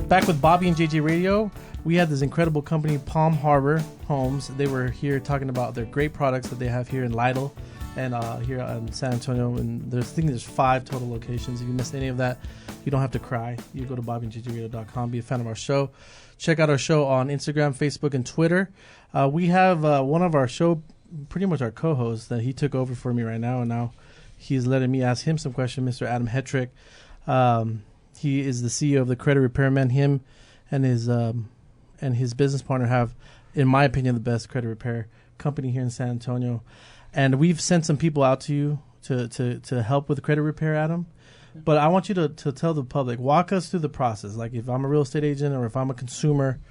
Back with Bobby and JJ Radio, we had this incredible company, Palm Harbor Homes. They were here talking about their great products that they have here in Lytle and here in San Antonio. And I think there's 5 total locations. If you missed any of that, you don't have to cry. You go to bobbyandjjradio.com, be a fan of our show. Check out our show on Instagram, Facebook, and Twitter. We have one of our show, pretty much our co-host, that he took over for me right now, and now he's letting me ask him some questions, Mr. Adam Hetrick. He is the CEO of the Credit Repairman. Him and his business partner have, in my opinion, the best credit repair company here in San Antonio. And we've sent some people out to you to help with credit repair, Adam. But I want you to tell the public, walk us through the process. Like if I'm a real estate agent or if I'm a consumer,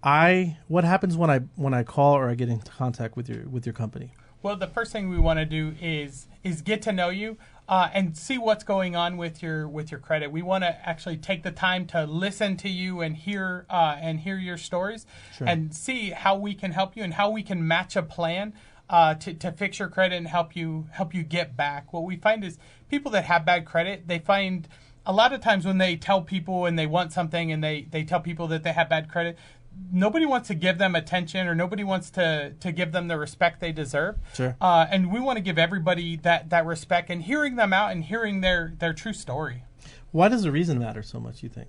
what happens when I call or I get in contact with your company? Well, the first thing we want to do is get to know you and see what's going on with your credit. We want to actually take the time to listen to you and hear your stories, sure, and see how we can help you and how we can match a plan to fix your credit and help you get back. What we find is people that have bad credit, they find a lot of times when they tell people and they want something and they tell people that they have bad credit, nobody wants to give them attention or nobody wants to give them the respect they deserve. Sure. And we want to give everybody that respect and hearing them out and hearing their true story. Why does the reason matter so much, you think?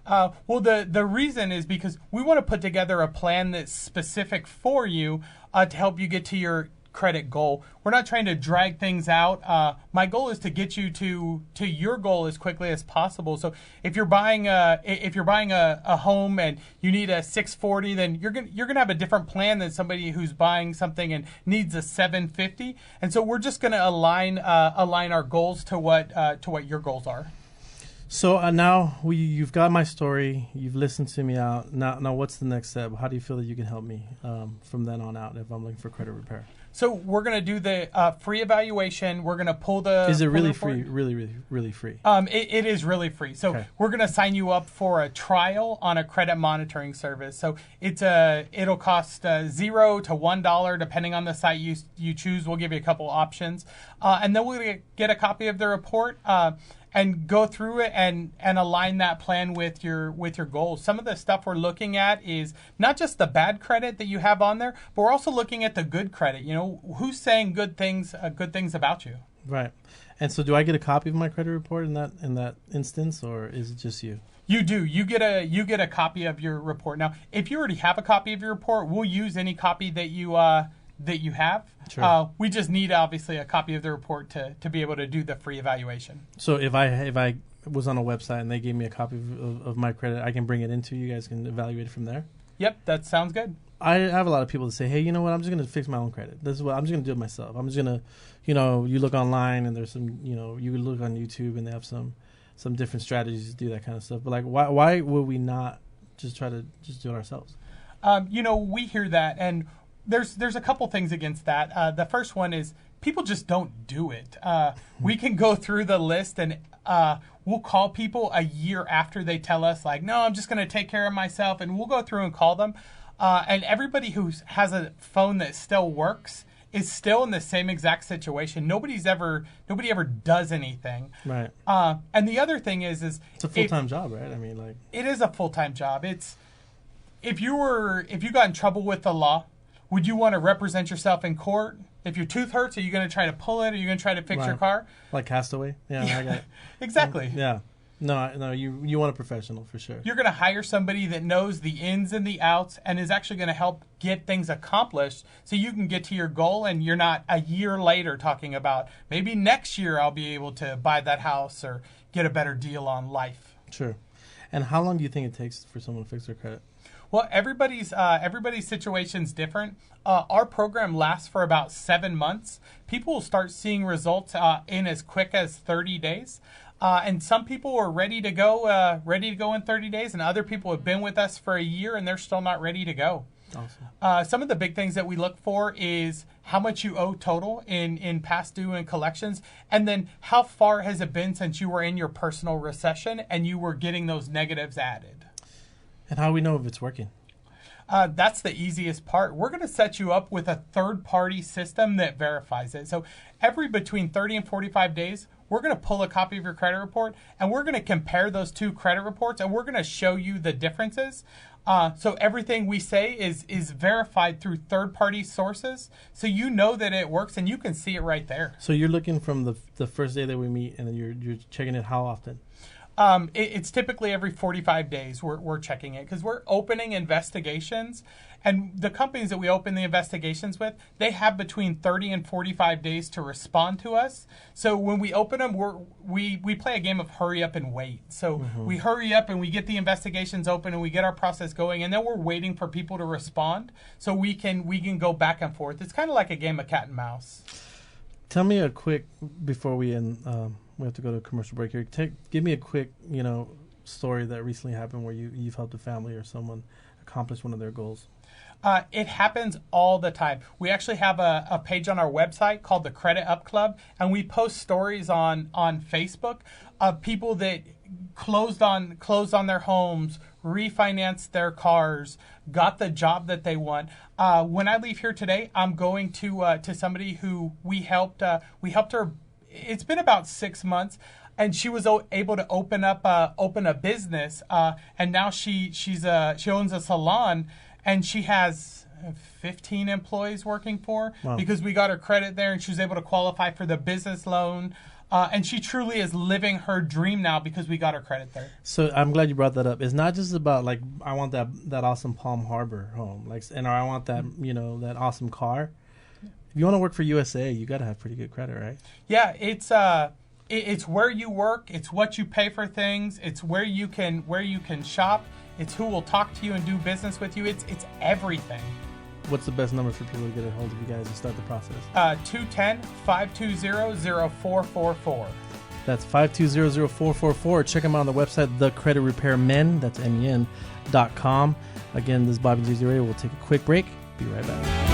Well, the reason is because we want to put together a plan that's specific for you to help you get to your credit goal. We're not trying to drag things out. My goal is to get you to your goal as quickly as possible. So if you're buying a home and you need a 640, then you're gonna have a different plan than somebody who's buying something and needs a 750. And so we're just gonna align our goals to what your goals are. So now you've got my story. You've listened to me out. Now what's the next step? How do you feel that you can help me from then on out if I'm looking for credit repair? So we're going to do the free evaluation. We're going to pull the... Is it really free? Really free? It is really free. So okay, we're going to sign you up for a trial on a credit monitoring service. So it'll cost $0 to $1 depending on the site you choose. We'll give you a couple options. And then we'll get a copy of the report and go through it and align that plan with your goals. Some of the stuff we're looking at is not just the bad credit that you have on there, but we're also looking at the good credit. You know, who's saying good things about you? Right. And so do I get a copy of my credit report in that instance, or is it just you? You do. You get a copy of your report. Now, if you already have a copy of your report, we'll use any copy that you have. Sure. We just need obviously a copy of the report to be able to do the free evaluation. So if I was on a website and they gave me a copy of my credit, I can bring it into you guys can evaluate it from there? Yep, that sounds good. I have a lot of people that say, hey, you know what, I'm just going to fix my own credit. This is what I'm just going to do it myself. I'm just going to, you look online and there's some, you look on YouTube and they have some different strategies to do that kind of stuff. But like, why would we not just try to just do it ourselves? We hear that, and there's a couple things against that. The first one is people just don't do it. We can go through the list and we'll call people a year after they tell us like, no, I'm just going to take care of myself. And we'll go through and call them. And everybody who has a phone that still works is still in the same exact situation. Nobody ever does anything. Right. And the other thing is it's a full-time job, right? I mean, like, it is a full-time job. It's if you got in trouble with the law, would you want to represent yourself in court? If your tooth hurts, are you going to try to pull it? Are you going to try to fix your car? Like Castaway? Yeah, I got it. Exactly. Yeah. No, you want a professional for sure. You're going to hire somebody that knows the ins and the outs and is actually going to help get things accomplished so you can get to your goal and you're not a year later talking about maybe next year I'll be able to buy that house or get a better deal on life. Sure. And how long do you think it takes for someone to fix their credit? Well, everybody's situation's different. Our program lasts for about 7 months. People will start seeing results in as quick as 30 days. And some people are ready to go in 30 days, and other people have been with us for a year and they're still not ready to go. Awesome. Some of the big things that we look for is how much you owe total in past due and collections, and then how far has it been since you were in your personal recession and you were getting those negatives added. And how do we know if it's working? That's the easiest part. We're going to set you up with a third-party system that verifies it. So every between 30 and 45 days, we're going to pull a copy of your credit report, and we're going to compare those two credit reports, and we're going to show you the differences. So everything we say is verified through third-party sources, so you know that it works, and you can see it right there. So you're looking from the first day that we meet, and then you're checking it how often? It's typically every 45 days we're checking it, because we're opening investigations, and the companies that we open the investigations with, they have between 30 and 45 days to respond to us. So when we open them, we play a game of hurry up and wait. So we hurry up and we get the investigations open and we get our process going, and then we're waiting for people to respond so we can go back and forth. It's kind of like a game of cat and mouse. Tell me a quick, before we end, we have to go to a commercial break here. Give me a quick, story that recently happened where you've helped a family or someone accomplish one of their goals. It happens all the time. We actually have a page on our website called the Credit Up Club, and we post stories on Facebook of people that closed on their homes, refinanced their cars, got the job that they want. When I leave here today, I'm going to somebody who we helped her. It's been about 6 months. And she was able to open a business, and now she owns a salon, and she has 15 employees working for her. Wow. Because we got her credit there, and she was able to qualify for the business loan. And she truly is living her dream now because we got her credit there. So I'm glad you brought that up. It's not just about like I want that awesome Palm Harbor home, or I want that that awesome car. If you want to work for USA, you got to have pretty good credit, right? Yeah, it's where you work, it's what you pay for things, it's where you can shop, it's who will talk to you and do business with you. It's everything. What's the best number for people to get a hold of you guys and start the process? 210-520-0444. That's 520-0444. Check them out on the website, The Credit Repairmen, that's MEN.com. Again, this is Bobby G. Radio. We'll take a quick break. Be right back.